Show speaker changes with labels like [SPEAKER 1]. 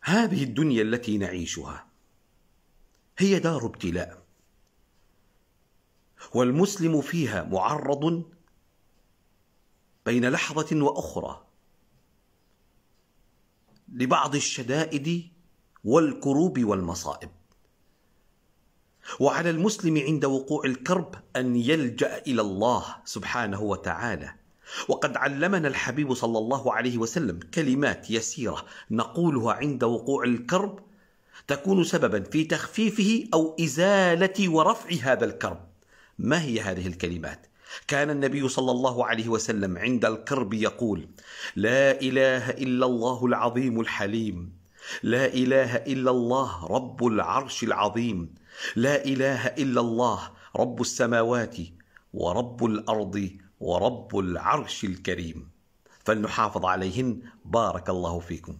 [SPEAKER 1] هذه الدنيا التي نعيشها هي دار ابتلاء، والمسلم فيها معرض بين لحظة وأخرى لبعض الشدائد والكروب والمصائب، وعلى المسلم عند وقوع الكرب أن يلجأ إلى الله سبحانه وتعالى. وقد علمنا الحبيب صلى الله عليه وسلم كلمات يسيرة نقولها عند وقوع الكرب تكون سببا في تخفيفه أو إزالة ورفع هذا الكرب. ما هي هذه الكلمات؟ كان النبي صلى الله عليه وسلم عند الكرب يقول: لا إله إلا الله العظيم الحليم، لا إله إلا الله رب العرش العظيم، لا إله إلا الله رب السماوات ورب الأرض ورب العرش الكريم. فلنحافظ عليهن. بارك الله فيكم.